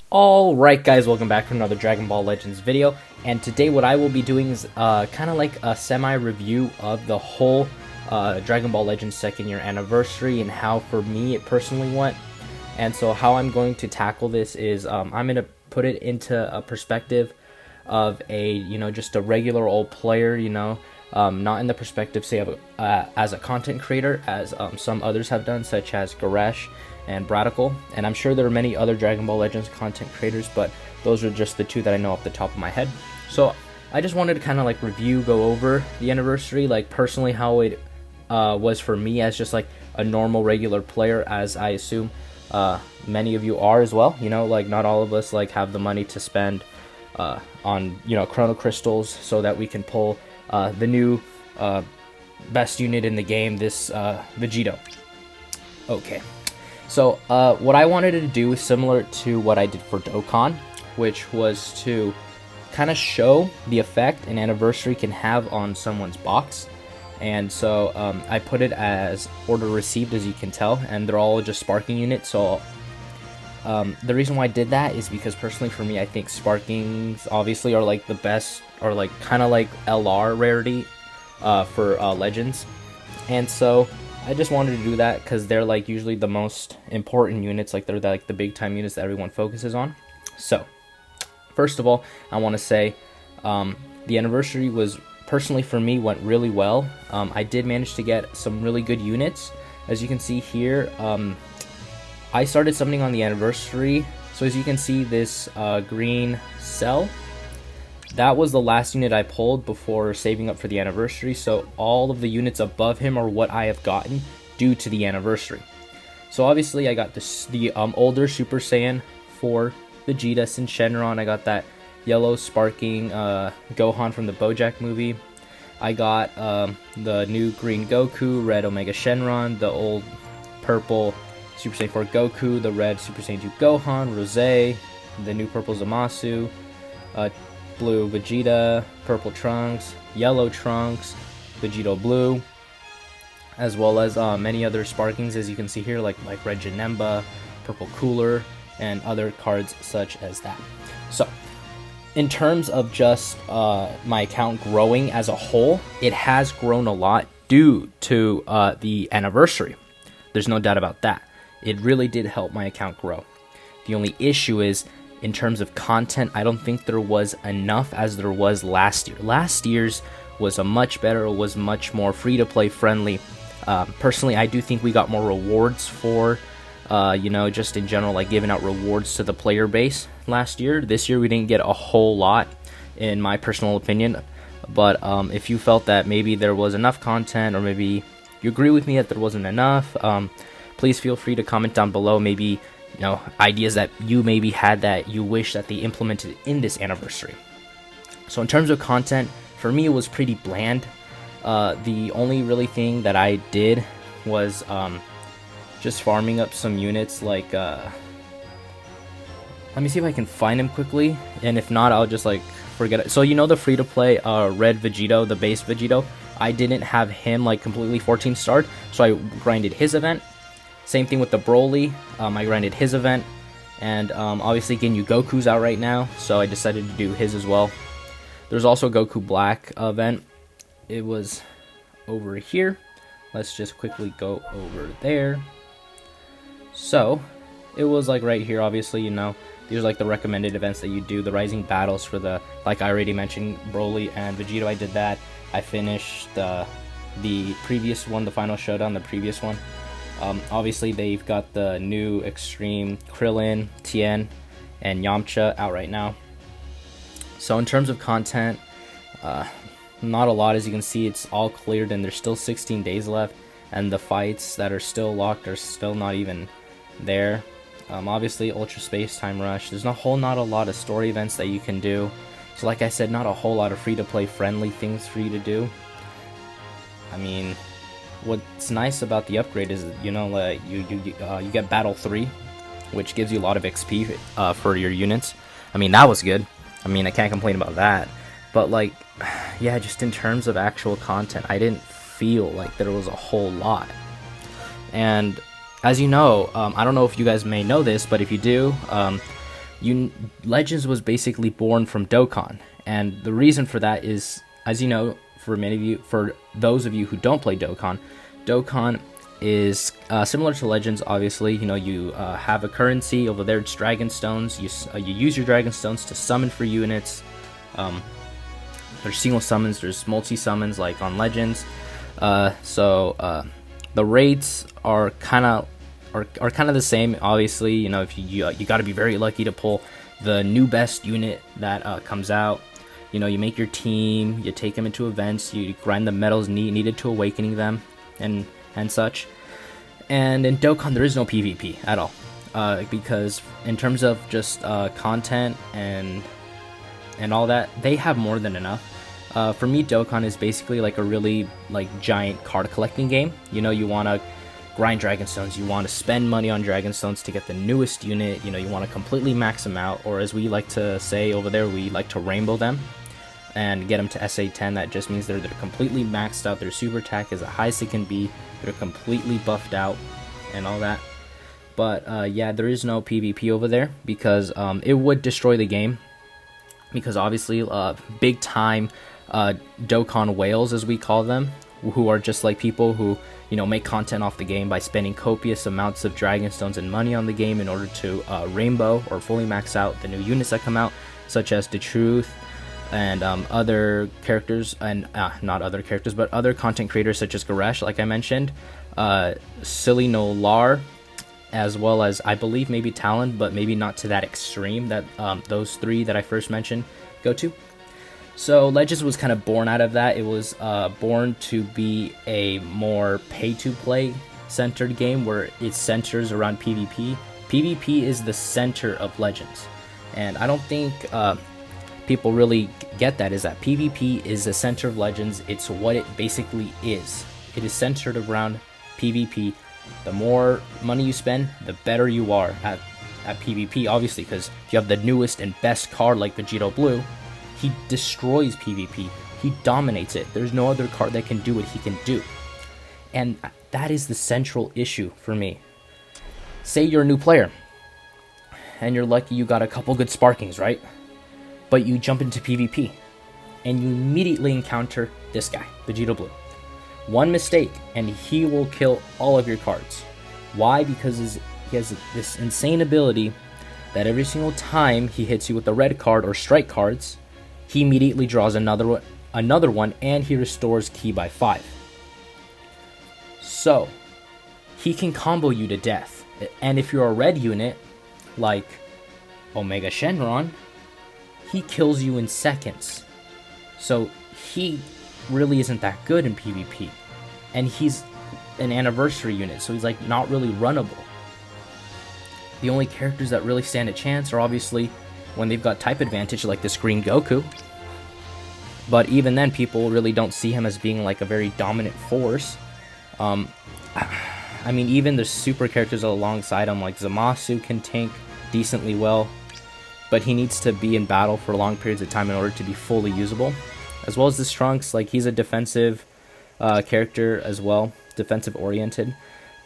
Alright guys, welcome back to another Dragon Ball Legends video, and today what I will be doing is kind of like a semi-review of the whole Dragon Ball Legends second year anniversary and how for me it personally went. And so how I'm going to tackle this is I'm going to put it into a perspective of just a regular old player, not in the perspective, say, of as a content creator, as some others have done, such as Goresh and Bradical, and I'm sure there are many other Dragon Ball Legends content creators, but those are just the two that I know off the top of my head. So I just wanted to kind of like go over the anniversary, like personally how it was for me as just like a normal regular player, as I assume many of you are as well. Like not all of us like have the money to spend on Chrono Crystals so that we can pull the new best unit in the game, this Vegito. Okay. So what I wanted to do is similar to what I did for Dokkan, which was to kind of show the effect an anniversary can have on someone's box. And so I put it as order received, as you can tell, and they're all just sparking units. So the reason why I did that is because personally for me, I think sparkings obviously are like the best, or like kind of like LR rarity for Legends. And so I just wanted to do that because they're like usually the most important units, like they're like the big time units that everyone focuses on. So first of all, I want to say the anniversary was personally for me went really well. I did manage to get some really good units, as you can see here. I started summoning on the anniversary, so as you can see, this green cell, that was the last unit I pulled before saving up for the anniversary. So all of the units above him are what I have gotten due to the anniversary. So obviously I got the older Super Saiyan 4 Vegeta Sin Shenron. I got that yellow sparking Gohan from the BoJack movie. I got the new green Goku, red Omega Shenron, the old purple Super Saiyan 4 Goku, the red Super Saiyan 2 Gohan, Rosé, the new purple Zamasu, blue Vegeta, purple Trunks, yellow Trunks, Vegito Blue, as well as many other sparkings, as you can see here, like red Janemba, purple Cooler, and other cards such as that. So in terms of just my account growing as a whole, it has grown a lot due to the anniversary. There's no doubt about that. It really did help my account grow. The only issue is, in terms of content, I don't think there was enough as there was last year. Last year's was much more free-to-play friendly. Personally, I do think we got more rewards for, just in general, like giving out rewards to the player base last year. This year, we didn't get a whole lot, in my personal opinion. But if you felt that maybe there was enough content, or maybe you agree with me that there wasn't enough, please feel free to comment down below. Maybe ideas that you maybe had that you wish that they implemented in this anniversary. So in terms of content, for me it was pretty bland. The only really thing that I did was just farming up some units, like let me see if I can find him quickly, and if not, I'll just like forget it. So the free-to-play red Vegito, the base Vegito, I didn't have him like completely 14 starred, so I grinded his event. Same thing with the Broly, I grinded his event, and obviously Ginyu Goku's out right now, so I decided to do his as well. There's also Goku Black event. It was over here. Let's just quickly go over there. So it was like right here, obviously, these are like the recommended events that you do. The Rising Battles for the, like I already mentioned, Broly and Vegito, I did that. I finished the previous one, the Final Showdown, the previous one. Obviously, they've got the new Extreme Krillin, Tien, and Yamcha out right now. So in terms of content, not a lot. As you can see, it's all cleared, and there's still 16 days left, and the fights that are still locked are still not even there. Obviously, Ultra Space Time Rush. There's not a lot of story events that you can do. So like I said, not a whole lot of free-to-play friendly things for you to do. I mean, what's nice about the upgrade is, like you get Battle 3, which gives you a lot of XP for your units. I mean, that was good. I mean, I can't complain about that. But like, yeah, just in terms of actual content, I didn't feel like there was a whole lot. And as you know, I don't know if you guys may know this, but if you do, Legends was basically born from Dokkan, and the reason for that is, as you know, for those of you who don't play Dokkan, Dokkan is similar to Legends. Obviously, you have a currency over there. It's Dragon Stones. You use your Dragon Stones to summon for units. There's single summons. There's multi summons like on Legends. The rates are kind of the same. Obviously, if you got to be very lucky to pull the new best unit that comes out. You make your team, you take them into events, you grind the medals needed to awakening them, and such. And in Dokkan, there is no PvP at all, because in terms of just content and all that, they have more than enough. For me, Dokkan is basically like a really giant card collecting game. You want to grind Dragon Stones, you want to spend money on Dragon Stones to get the newest unit. You want to completely max them out, or as we like to say over there, we like to rainbow them and get them to SA10. That just means they're completely maxed out. Their super attack is the highest it can be. They're completely buffed out and all that. But yeah, there is no PvP over there because it would destroy the game. Because obviously, big time Dokkan whales, as we call them, who are just like people who make content off the game by spending copious amounts of Dragon Stones and money on the game in order to rainbow or fully max out the new units that come out, such as The Truth and other characters, and not other characters, but other content creators such as Goresh, like I mentioned, Silly Nolar, as well as I believe maybe Talon, but maybe not to that extreme that those three that I first mentioned go to. So Legends was kind of born out of that. It was born to be a more pay-to-play centered game where it centers around PvP. PvP is the center of Legends, and I don't think people really get that, is that PvP is the center of Legends. It's what it basically is. It is centered around PvP. The more money you spend, the better you are at PvP, obviously, because if you have the newest and best card like Vegito Blue, he destroys PvP. He dominates it. There's no other card that can do what he can do. And that is the central issue for me. Say you're a new player, and you're lucky you got a couple good sparkings, right? But you jump into PvP, and you immediately encounter this guy, Vegito Blue. One mistake, and he will kill all of your cards. Why? Because he has this insane ability that every single time he hits you with a red card or strike cards, he immediately draws another one, and he restores ki by 5. So, he can combo you to death. And if you're a red unit, like Omega Shenron, he kills you in seconds. So, he really isn't that good in PvP. And he's an anniversary unit, so he's not really runnable. The only characters that really stand a chance are obviously when they've got type advantage, like this Green Goku. But even then, people really don't see him as being a very dominant force. I mean, even the super characters alongside him, like Zamasu, can tank decently well, but he needs to be in battle for long periods of time in order to be fully usable. As well as this Trunks, he's a defensive character as well, defensive oriented.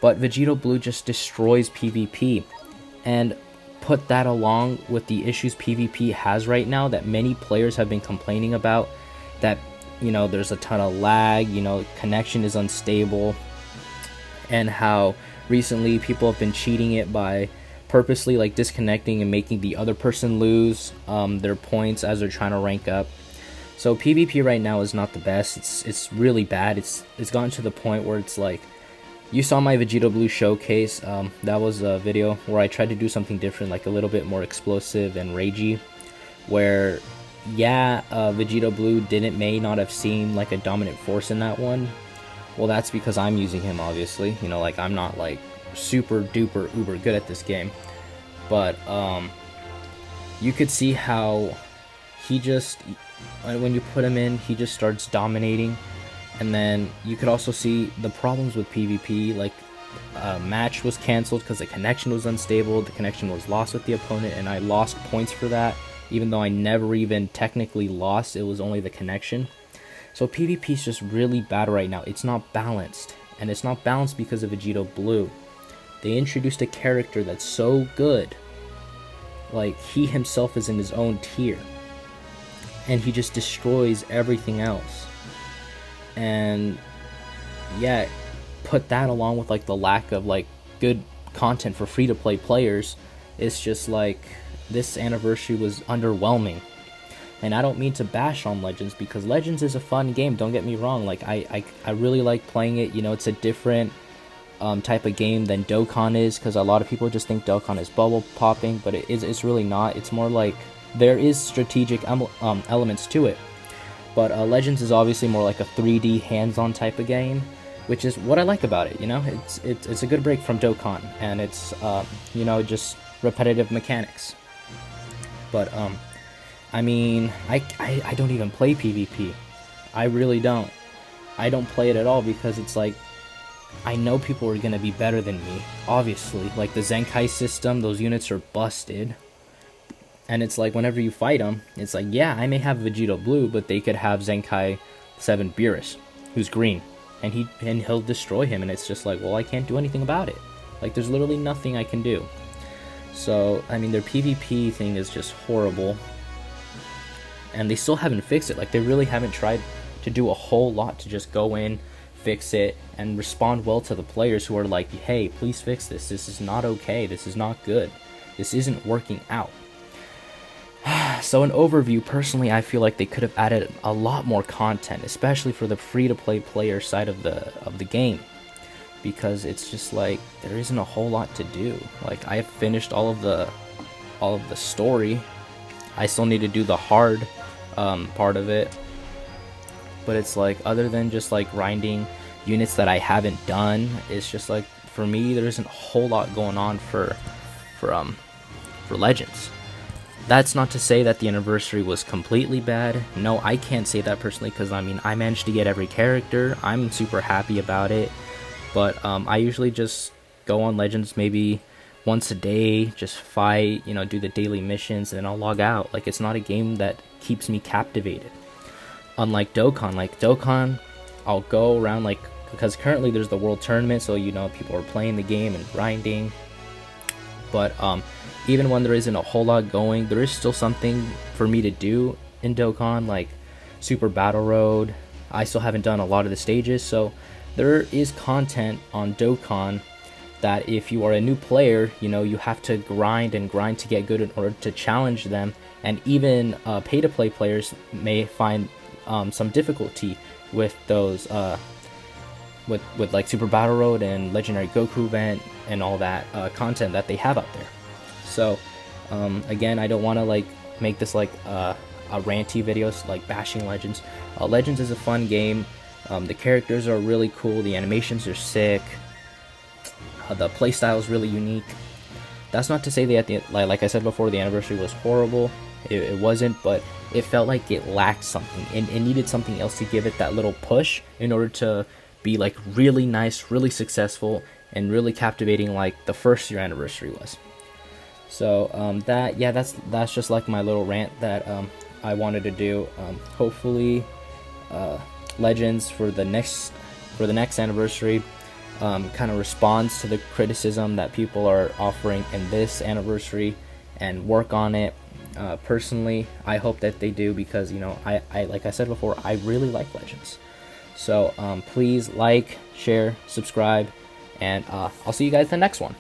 But Vegito Blue just destroys PvP. And put that along with the issues PvP has right now that many players have been complaining about, that there's a ton of lag, connection is unstable, and how recently people have been cheating it by purposely disconnecting and making the other person lose their points as they're trying to rank up. So PvP right now is not the best. It's really bad. It's gotten to the point where it's you saw my Vegito Blue showcase. That was a video where I tried to do something different, a little bit more explosive and ragey, where Vegito Blue may not have seemed like a dominant force in that one. Well, that's because I'm using him, obviously. I'm not super duper uber good at this game, but you could see how he just, when you put him in, he just starts dominating. And then you could also see the problems with PvP, a match was cancelled because the connection was unstable, the connection was lost with the opponent, and I lost points for that, even though I never even technically lost, it was only the connection. So PvP is just really bad right now. It's not balanced, and it's not balanced because of Vegito Blue. They introduced a character that's so good, Like, he himself is in his own tier, and he just destroys everything else. And yeah, put that along with like the lack of like good content for free to play players, it's just like this anniversary was underwhelming. And I don't mean to bash on Legends, because Legends is a fun game, don't get me wrong. Like, I really like playing it. You know, it's a different type of game than Dokkan is, because a lot of people just think Dokkan is bubble popping, but it's really not. It's more like there is strategic elements to it, but Legends is obviously more like a 3D hands-on type of game, which is what I like about it. You know, it's a good break from Dokkan, and it's you know, just repetitive mechanics. But I mean, I don't even play PvP. I really don't. I don't play it at all, because it's like, I know people are going to be better than me, obviously. Like, the Zenkai system, those units are busted. And it's like, whenever you fight them, it's like, yeah, I may have Vegito Blue, but they could have Zenkai 7 Beerus, who's green. And he'll destroy him, and it's just like, well, I can't do anything about it. Like, there's literally nothing I can do. So, I mean, their PvP thing is just horrible. And they still haven't fixed it. Like, they really haven't tried to do a whole lot to just go in, fix it, and respond well to the players who are like, hey, please fix this. This is not okay. This is not good. This isn't working out. So, an overview, personally, I feel like they could have added a lot more content, especially for the free-to-play player side of the game, because it's just like, there isn't a whole lot to do. Like, I have finished all of the story. I still need to do the hard part of it, but it's like, other than just like grinding units that I haven't done, it's just like, for me, there isn't a whole lot going on for Legends. That's not to say that the anniversary was completely bad. No, I can't say that personally, because I mean, I managed to get every character. I'm super happy about it, but I usually just go on Legends maybe once a day, just fight, you know, do the daily missions, and then I'll log out. Like, it's not a game that keeps me captivated. Unlike Dokkan. Like, Dokkan, I'll go around, like, because currently there's the world tournament, so, you know, people are playing the game and grinding. But even when there isn't a whole lot going, there is still something for me to do in Dokkan, like Super Battle Road. I still haven't done a lot of the stages, so there is content on Dokkan that if you are a new player, you know, you have to grind and grind to get good in order to challenge them. And even pay-to-play players may find some difficulty with those, with like Super Battle Road and Legendary Goku event and all that content that they have out there. So, again, I don't want to like make this like a ranty video, like bashing Legends. Legends is a fun game. The characters are really cool. The animations are sick. The playstyle is really unique. That's not to say that like I said before, the anniversary was horrible. It wasn't, but it felt like it lacked something. It needed something else to give it that little push in order to be like really nice, really successful, and really captivating like the first year anniversary was. So that's just like my little rant that I wanted to do. Hopefully, Legends for the next anniversary kind of responds to the criticism that people are offering in this anniversary and work on it. Personally, I hope that they do, because, you know, I like I said before, I really like Legends. So please like, share, subscribe, and I'll see you guys in the next one.